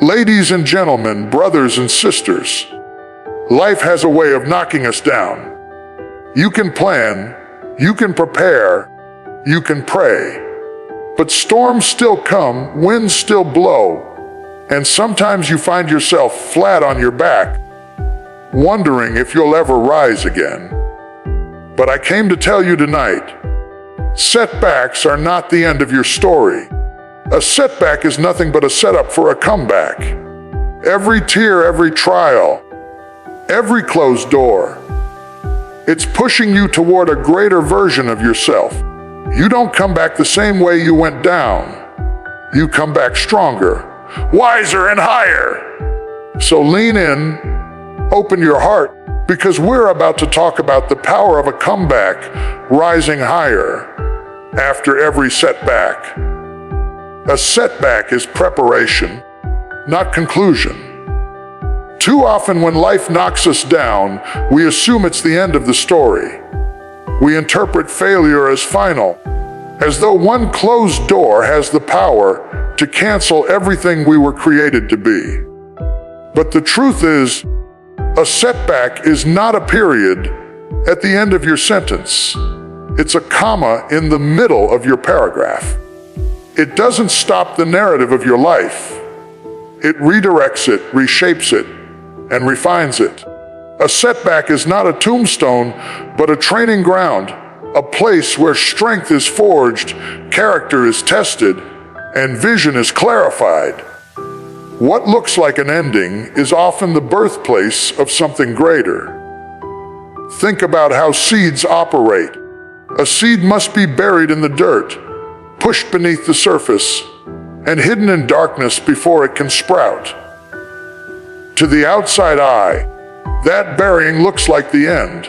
Ladies and gentlemen, brothers and sisters, life has a way of knocking us down. You can plan, you can prepare, you can pray, but storms still come, winds still blow, and sometimes you find yourself flat on your back, wondering if you'll ever rise again. But I came to tell you tonight, setbacks are not the end of your story. A setback is nothing but a setup for a comeback. Every tear, every trial, every closed door, it's pushing you toward a greater version of yourself. You don't come back the same way you went down. You come back stronger, wiser, and higher. So lean in, open your heart, because we're about to talk about the power of a comeback, rising higher after every setback. A setback is preparation, not conclusion. Too often when life knocks us down, we assume it's the end of the story. We interpret failure as final, as though one closed door has the power to cancel everything we were created to be. But the truth is, a setback is not a period at the end of your sentence. It's a comma in the middle of your paragraph. It doesn't stop the narrative of your life. It redirects it, reshapes it, and refines it. A setback is not a tombstone, but a training ground, a place where strength is forged, character is tested, and vision is clarified. What looks like an ending is often the birthplace of something greater. Think about how seeds operate. A seed must be buried in the dirt, pushed beneath the surface, and hidden in darkness before it can sprout. To the outside eye, that burying looks like the end.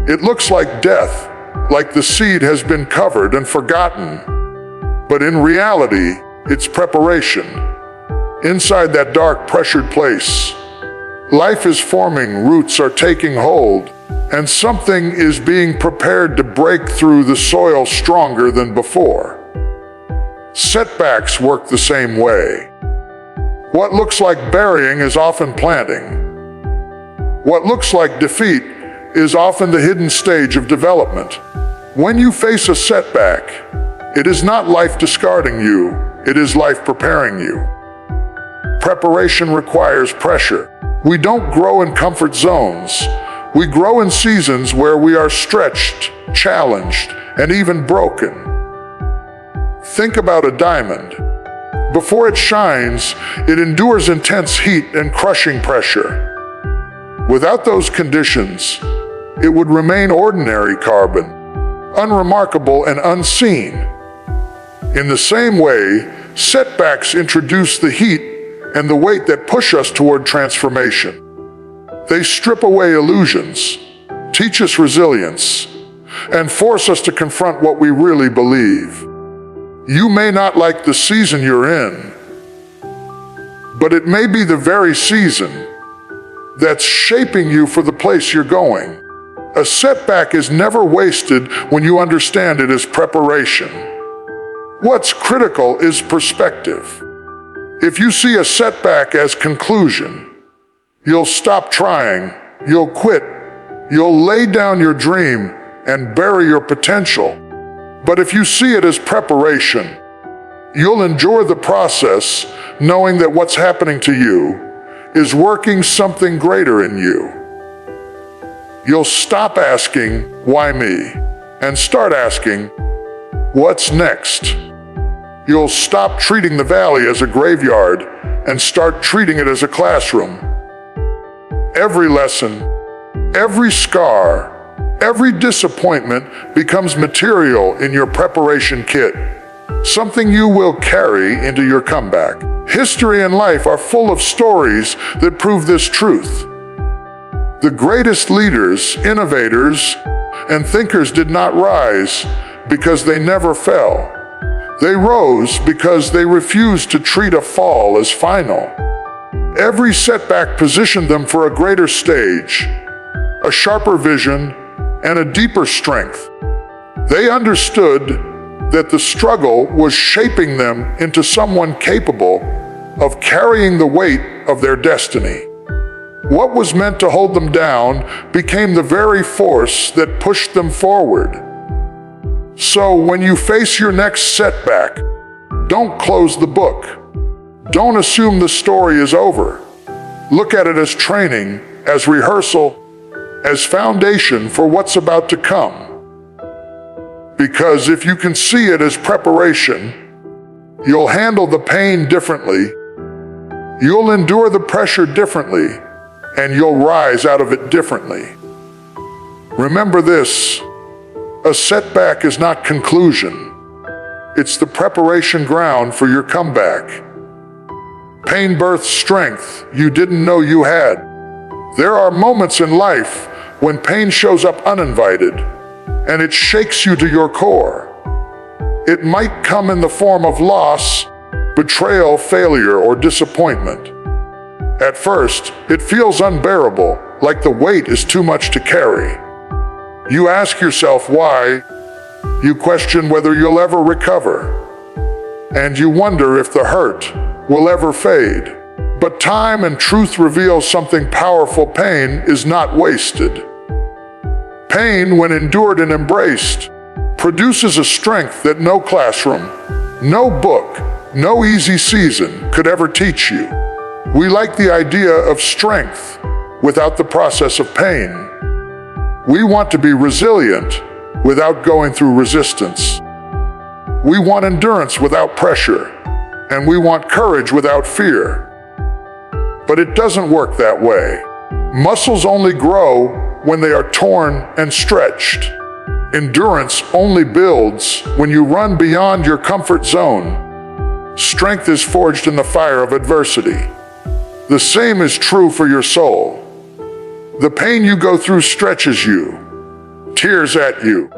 It looks like death, like the seed has been covered and forgotten. But in reality, it's preparation. Inside that dark, pressured place, life is forming, roots are taking hold, and something is being prepared to break through the soil stronger than before. Setbacks work the same way. What looks like burying is often planting. What looks like defeat is often the hidden stage of development. When you face a setback, it is not life discarding you, it is life preparing you. Preparation requires pressure. We don't grow in comfort zones. We grow in seasons where we are stretched, challenged, and even broken. Think about a diamond. Before it shines, it endures intense heat and crushing pressure. Without those conditions, it would remain ordinary carbon, unremarkable and unseen. In the same way, setbacks introduce the heat and the weight that push us toward transformation. They strip away illusions, teach us resilience, and force us to confront what we really believe. You may not like the season you're in, but it may be the very season that's shaping you for the place you're going. A setback is never wasted when you understand it as preparation. What's critical is perspective. If you see a setback as conclusion, you'll stop trying, you'll quit, you'll lay down your dream and bury your potential. But if you see it as preparation, you'll endure the process, knowing that what's happening to you is working something greater in you. You'll stop asking, why me? And start asking, what's next? You'll stop treating the valley as a graveyard and start treating it as a classroom. Every lesson, every scar, every disappointment becomes material in your preparation kit, something you will carry into your comeback. History and life are full of stories that prove this truth. The greatest leaders, innovators, and thinkers did not rise because they never fell. They rose because they refused to treat a fall as final. Every setback positioned them for a greater stage, a sharper vision, and a deeper strength. They understood that the struggle was shaping them into someone capable, of carrying the weight of their destiny. What was meant to hold them down became the very force that pushed them forward. So when you face your next setback, don't close the book. Don't assume the story is over. Look at it as training, as rehearsal, as foundation for what's about to come. Because if you can see it as preparation, you'll handle the pain differently, you'll endure the pressure differently, and you'll rise out of it differently. Remember this, a setback is not conclusion. It's the preparation ground for your comeback. Pain births strength you didn't know you had. There are moments in life when pain shows up uninvited, and it shakes you to your core. It might come in the form of loss, betrayal, failure, or disappointment. At first, it feels unbearable, like the weight is too much to carry. You ask yourself why, you question whether you'll ever recover, and you wonder if the hurt will ever fade. But time and truth reveal something powerful. Pain is not wasted. Pain, when endured and embraced, produces a strength that no classroom, no book, no easy season could ever teach you. We like the idea of strength without the process of pain. We want to be resilient without going through resistance. We want endurance without pressure, and we want courage without fear. But it doesn't work that way. Muscles only grow when they are torn and stretched. Endurance only builds when you run beyond your comfort zone. Strength is forged in the fire of adversity. The same is true for your soul. The pain you go through stretches you, tears at you,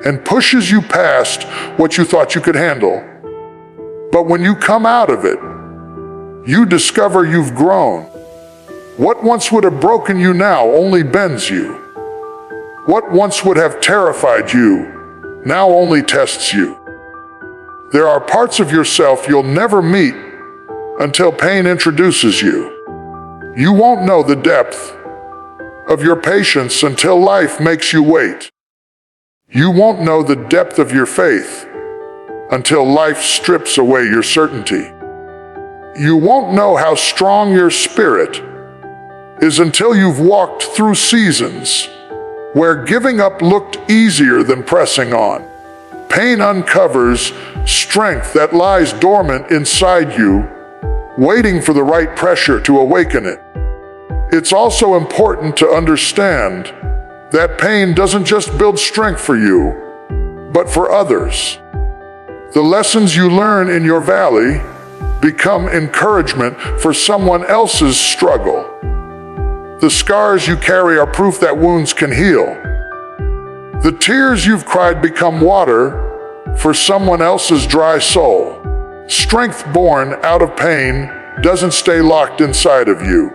and pushes you past what you thought you could handle. But when you come out of it, you discover you've grown. What once would have broken you now only bends you. What once would have terrified you now only tests you. There are parts of yourself you'll never meet until pain introduces you. You won't know the depth of your patience until life makes you wait. You won't know the depth of your faith until life strips away your certainty. You won't know how strong your spirit is until you've walked through seasons where giving up looked easier than pressing on. Pain uncovers strength that lies dormant inside you, waiting for the right pressure to awaken it. It's also important to understand that pain doesn't just build strength for you, but for others. The lessons you learn in your valley become encouragement for someone else's struggle. The scars you carry are proof that wounds can heal. The tears you've cried become water for someone else's dry soul. Strength born out of pain doesn't stay locked inside of you.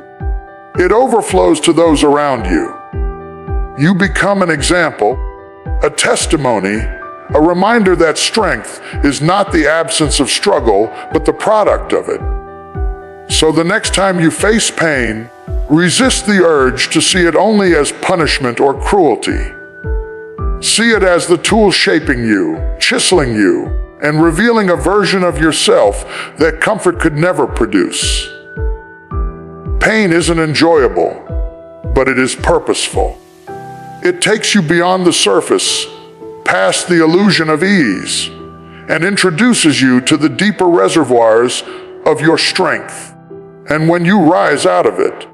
It overflows to those around you. You become an example, a testimony, a reminder that strength is not the absence of struggle, but the product of it. So the next time you face pain, resist the urge to see it only as punishment or cruelty. See it as the tool shaping you, chiseling you, and revealing a version of yourself that comfort could never produce. Pain isn't enjoyable, but it is purposeful. It takes you beyond the surface, past the illusion of ease, and introduces you to the deeper reservoirs of your strength. And when you rise out of it,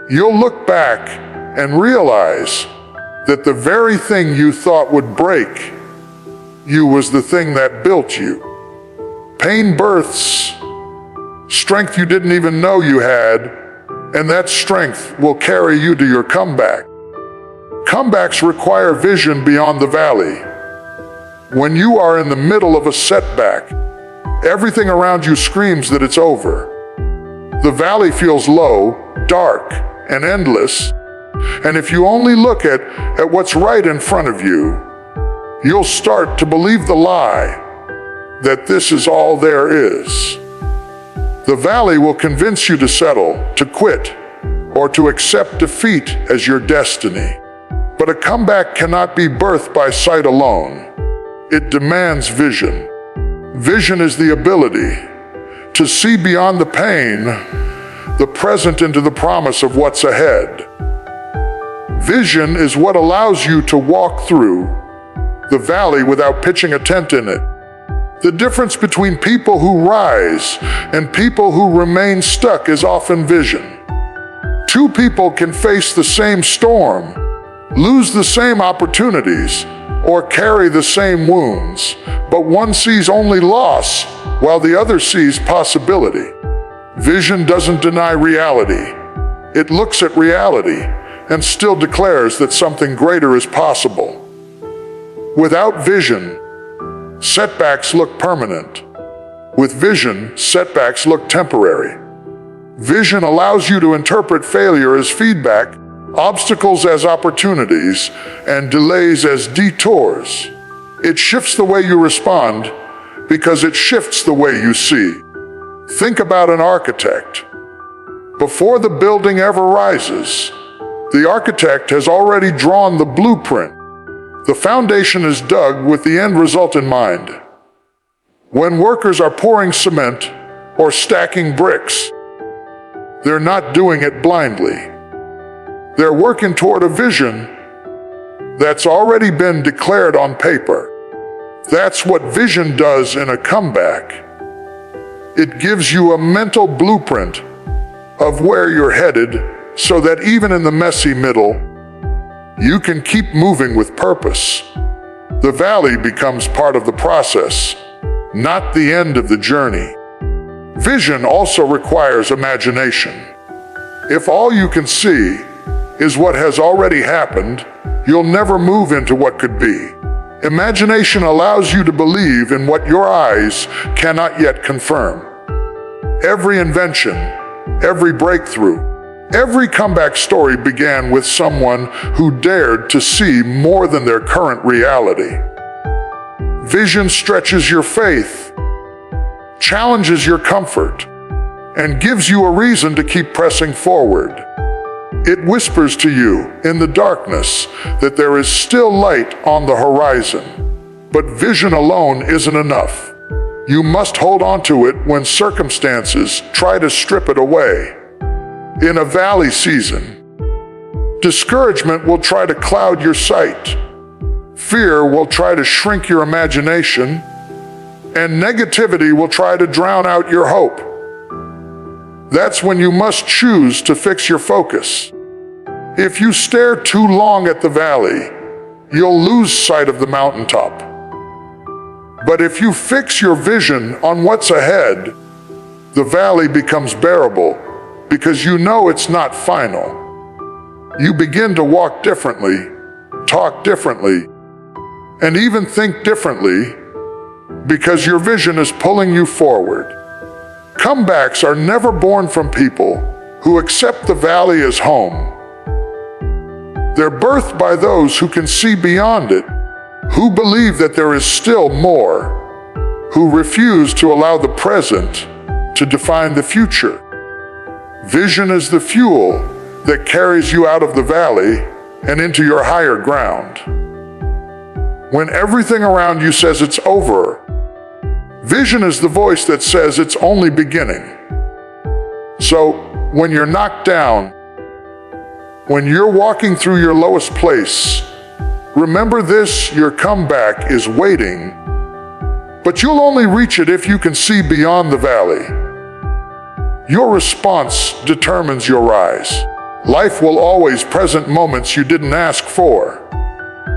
you'll look back and realize that the very thing you thought would break you was the thing that built you. Pain births strength you didn't even know you had, and that strength will carry you to your comeback. Comebacks require vision beyond the valley. When you are in the middle of a setback, everything around you screams that it's over. The valley feels low, dark, and endless, and if you only look at what's right in front of you, you'll start to believe the lie that this is all there is. The valley will convince you to settle, to quit, or to accept defeat as your destiny. But a comeback cannot be birthed by sight alone. It demands vision. Vision is the ability to see beyond the pain, the present into the promise of what's ahead. Vision is what allows you to walk through the valley without pitching a tent in it. The difference between people who rise and people who remain stuck is often vision. Two people can face the same storm, lose the same opportunities, or carry the same wounds, but one sees only loss while the other sees possibility. Vision doesn't deny reality. It looks at reality and still declares that something greater is possible. Without vision, setbacks look permanent. With vision, setbacks look temporary. Vision allows you to interpret failure as feedback, obstacles as opportunities, and delays as detours. It shifts the way you respond because it shifts the way you see. Think about an architect. Before the building ever rises, the architect has already drawn the blueprint. The foundation is dug with the end result in mind. When workers are pouring cement or stacking bricks, they're not doing it blindly. They're working toward a vision that's already been declared on paper. That's what vision does in a comeback. It gives you a mental blueprint of where you're headed so that even in the messy middle, you can keep moving with purpose. The valley becomes part of the process, not the end of the journey. Vision also requires imagination. If all you can see is what has already happened, you'll never move into what could be. Imagination allows you to believe in what your eyes cannot yet confirm. Every invention, every breakthrough, every comeback story began with someone who dared to see more than their current reality. Vision stretches your faith, challenges your comfort, and gives you a reason to keep pressing forward. It whispers to you in the darkness that there is still light on the horizon. But vision alone isn't enough. You must hold on to it when circumstances try to strip it away. In a valley season, discouragement will try to cloud your sight. Fear will try to shrink your imagination, and negativity will try to drown out your hope. That's when you must choose to fix your focus. If you stare too long at the valley, you'll lose sight of the mountaintop. But if you fix your vision on what's ahead, the valley becomes bearable because you know it's not final. You begin to walk differently, talk differently, and even think differently because your vision is pulling you forward. Comebacks are never born from people who accept the valley as home. They're birthed by those who can see beyond it, who believe that there is still more, who refuse to allow the present to define the future. Vision is the fuel that carries you out of the valley and into your higher ground. When everything around you says it's over, vision is the voice that says it's only beginning. So, when you're knocked down, when you're walking through your lowest place, remember this: your comeback is waiting, but you'll only reach it if you can see beyond the valley. Your response determines your rise. Life will always present moments you didn't ask for.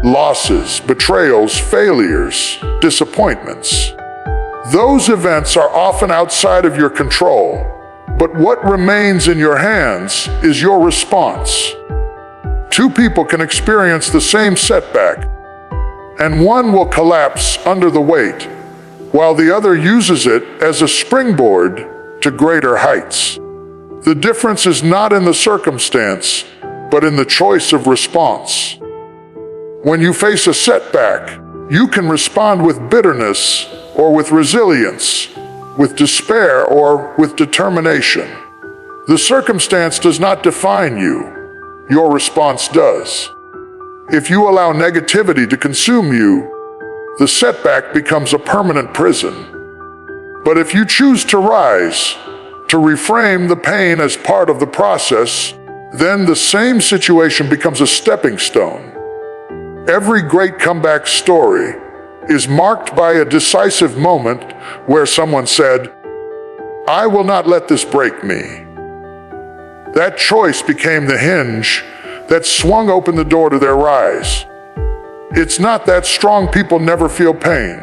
Losses, betrayals, failures, disappointments. Those events are often outside of your control, but what remains in your hands is your response. Two people can experience the same setback, and one will collapse under the weight, while the other uses it as a springboard to greater heights. The difference is not in the circumstance, but in the choice of response. When you face a setback, you can respond with bitterness or with resilience, with despair, or with determination. The circumstance does not define you. Your response does. If you allow negativity to consume you, the setback becomes a permanent prison. But if you choose to rise, to reframe the pain as part of the process, then the same situation becomes a stepping stone. Every great comeback story is marked by a decisive moment where someone said, "I will not let this break me." That choice became the hinge that swung open the door to their rise. It's not that strong people never feel pain.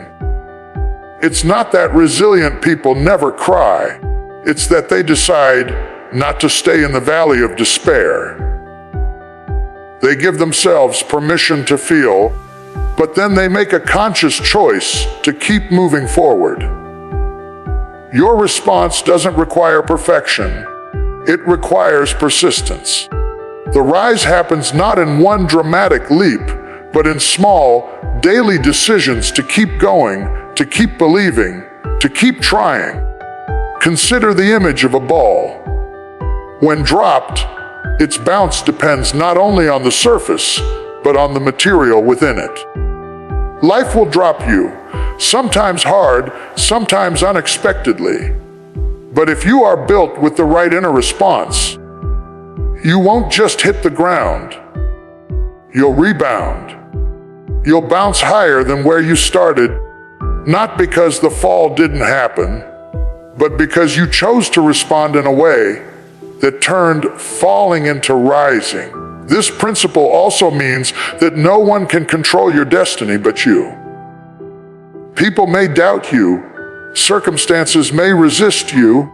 It's not that resilient people never cry. It's that they decide not to stay in the valley of despair. They give themselves permission to feel, but then they make a conscious choice to keep moving forward. Your response doesn't require perfection. It requires persistence. The rise happens not in one dramatic leap, but in small, daily decisions to keep going, to keep believing, to keep trying. Consider the image of a ball. When dropped, its bounce depends not only on the surface, but on the material within it. Life will drop you, sometimes hard, sometimes unexpectedly. But if you are built with the right inner response, you won't just hit the ground. You'll rebound. You'll bounce higher than where you started, not because the fall didn't happen, but because you chose to respond in a way that turned falling into rising. This principle also means that no one can control your destiny but you. People may doubt you, circumstances may resist you,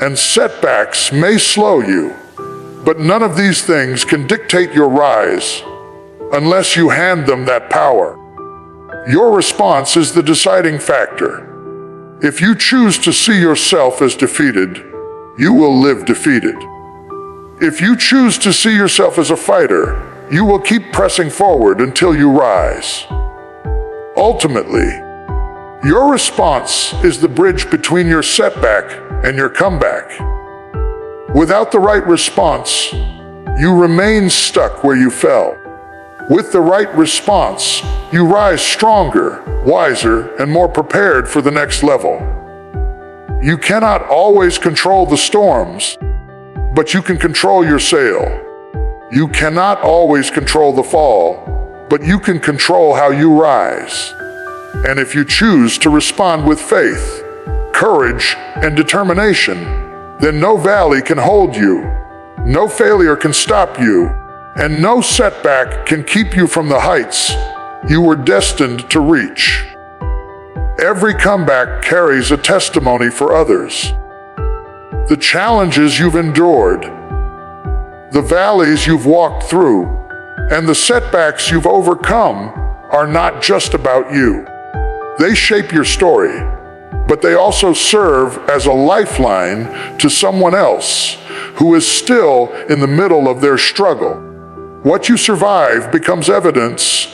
and setbacks may slow you. But none of these things can dictate your rise unless you hand them that power. Your response is the deciding factor. If you choose to see yourself as defeated, you will live defeated. If you choose to see yourself as a fighter, you will keep pressing forward until you rise. Ultimately, your response is the bridge between your setback and your comeback. Without the right response, you remain stuck where you fell. With the right response, you rise stronger, wiser, and more prepared for the next level. You cannot always control the storms, but you can control your sail. You cannot always control the fall, but you can control how you rise. And if you choose to respond with faith, courage, and determination, then no valley can hold you, no failure can stop you, and no setback can keep you from the heights you were destined to reach. Every comeback carries a testimony for others. The challenges you've endured, the valleys you've walked through, and the setbacks you've overcome are not just about you. They shape your story, but they also serve as a lifeline to someone else who is still in the middle of their struggle. What you survive becomes evidence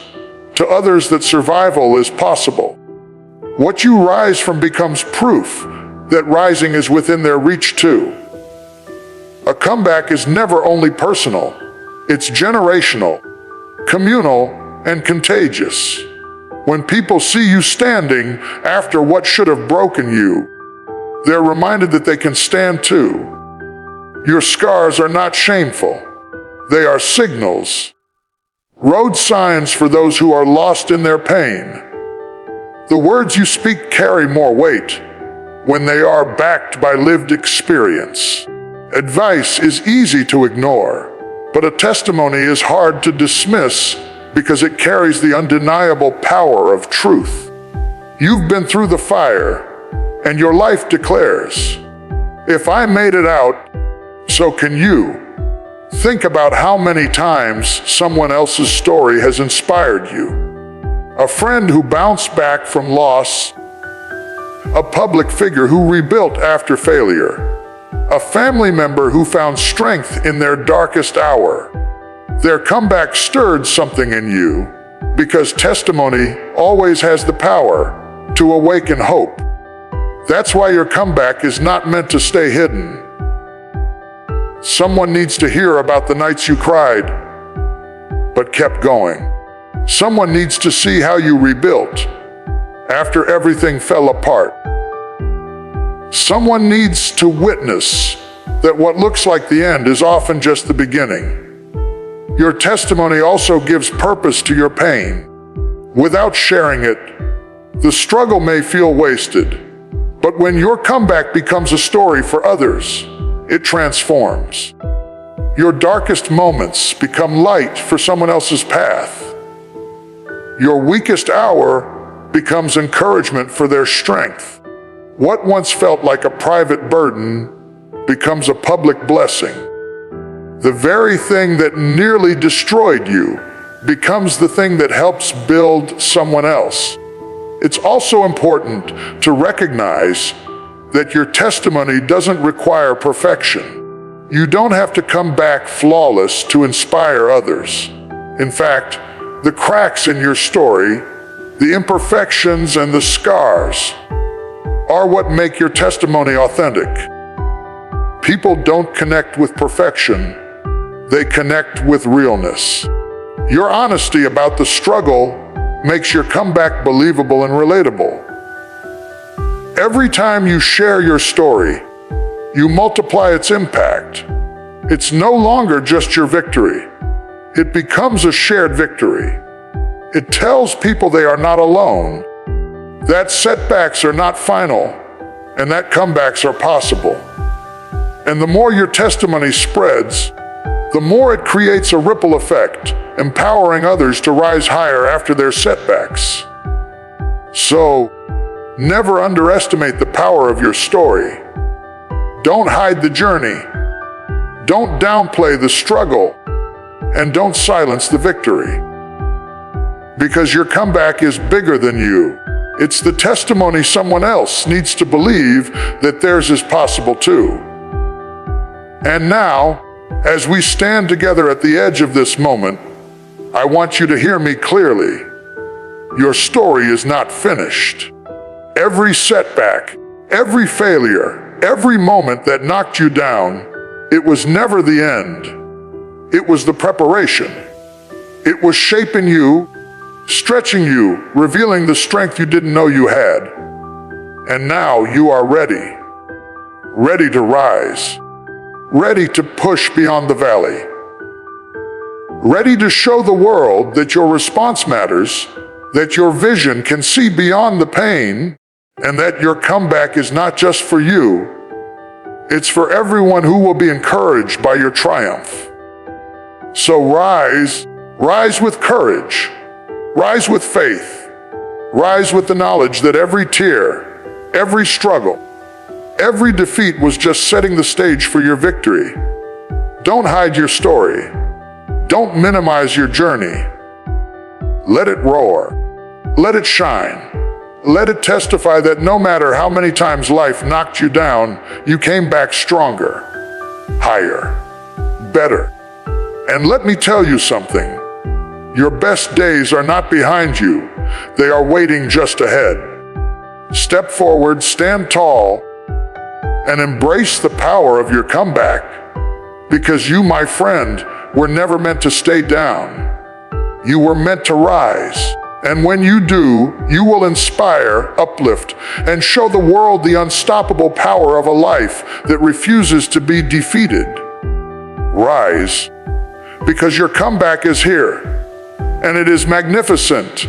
to others that survival is possible. What you rise from becomes proof that rising is within their reach too. A comeback is never only personal, it's generational, communal, and contagious. When people see you standing after what should have broken you, they're reminded that they can stand too. Your scars are not shameful. They are signals, road signs for those who are lost in their pain. The words you speak carry more weight when they are backed by lived experience. Advice is easy to ignore, but a testimony is hard to dismiss because it carries the undeniable power of truth. You've been through the fire, and your life declares, "If I made it out, so can you." Think about how many times someone else's story has inspired you. A friend who bounced back from loss, a public figure who rebuilt after failure, a family member who found strength in their darkest hour. Their comeback stirred something in you because testimony always has the power to awaken hope. That's why your comeback is not meant to stay hidden. Someone needs to hear about the nights you cried, but kept going. Someone needs to see how you rebuilt after everything fell apart. Someone needs to witness that what looks like the end is often just the beginning. Your testimony also gives purpose to your pain. Without sharing it, the struggle may feel wasted. But when your comeback becomes a story for others, it transforms. Your darkest moments become light for someone else's path. Your weakest hour becomes encouragement for their strength. What once felt like a private burden becomes a public blessing. The very thing that nearly destroyed you becomes the thing that helps build someone else. It's also important to recognize that your testimony doesn't require perfection. You don't have to come back flawless to inspire others. In fact, the cracks in your story, the imperfections and the scars, are what make your testimony authentic. People don't connect with perfection, they connect with realness. Your honesty about the struggle makes your comeback believable and relatable. Every time you share your story, you multiply its impact. It's no longer just your victory. It becomes a shared victory. It tells people they are not alone, that setbacks are not final, and that comebacks are possible. And the more your testimony spreads, the more it creates a ripple effect, empowering others to rise higher after their setbacks. So, never underestimate the power of your story. Don't hide the journey. Don't downplay the struggle. And don't silence the victory. Because your comeback is bigger than you. It's the testimony someone else needs to believe that theirs is possible too. And now, as we stand together at the edge of this moment, I want you to hear me clearly. Your story is not finished. Every setback, every failure, every moment that knocked you down, it was never the end. It was the preparation. It was shaping you, stretching you, revealing the strength you didn't know you had. And now you are ready. Ready to rise. Ready to push beyond the valley. Ready to show the world that your response matters, that your vision can see beyond the pain, and that your comeback is not just for you, it's for everyone who will be encouraged by your triumph. So rise with courage, rise with faith, rise with the knowledge that every tear, every struggle, every defeat was just setting the stage for your victory. Don't hide your story. Don't minimize your journey. Let it roar. Let it shine. Let it testify that no matter how many times life knocked you down, you came back stronger, higher, better. And let me tell you something. Your best days are not behind you. They are waiting just ahead. Step forward, stand tall, and embrace the power of your comeback. Because you, my friend, were never meant to stay down. You were meant to rise. And when you do, you will inspire, uplift, and show the world the unstoppable power of a life that refuses to be defeated. Rise, because your comeback is here, and it is magnificent.